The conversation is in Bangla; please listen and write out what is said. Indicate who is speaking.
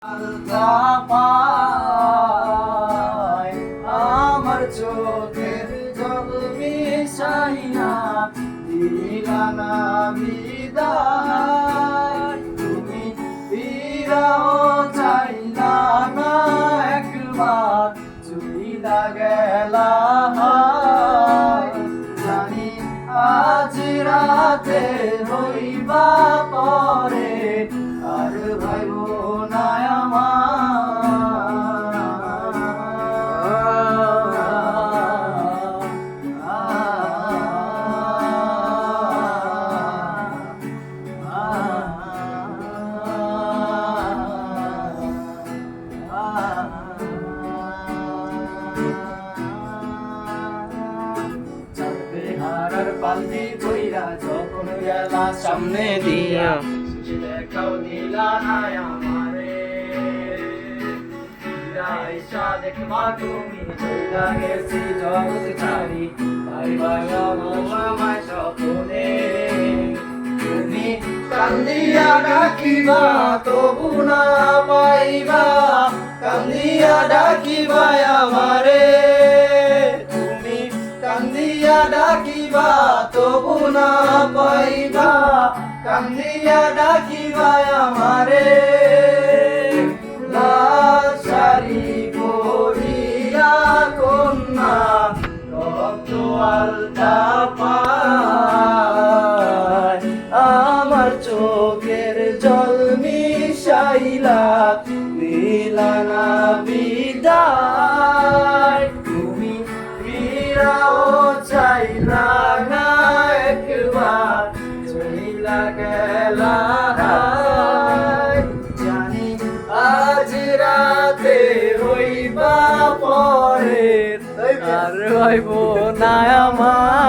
Speaker 1: আমার চোখের জল মিশাইয়া দিলা না বিদায়, তুমি ফিরাও চাইলা না একবার, চুইলা গেলা জানি আজ রাতে হইবা পরে আর ভাইব না পাল্টি কইরা যখন গেলা সামনে দিয়া, দেখাও দিলা না আমারে, আইসা দেখবা তুমি চইলা গেছি জগৎ ছাড়ি, ভাই ভাই আমায় স্বপ্নে, তুমি কান্দিয়া ডাকিবা তবু না পাইবা, কান্দিয়া ডাকিবা আমারে, তুমি কান্দিয়া ডাকিবা তবু না পাইবা, কান্দিয়া ডাকিবা আমারে, লাল শাড়ি পরিয়া কন্যা রক্ত আলতা পায়, আমার চোখের জল মিশাইলা দিলা না বিদায়, তুমি ফিরাও চাইলা না একবার, চইলা গেলা জানি আজ রাতে হইবা পরে আর হইব না আমার।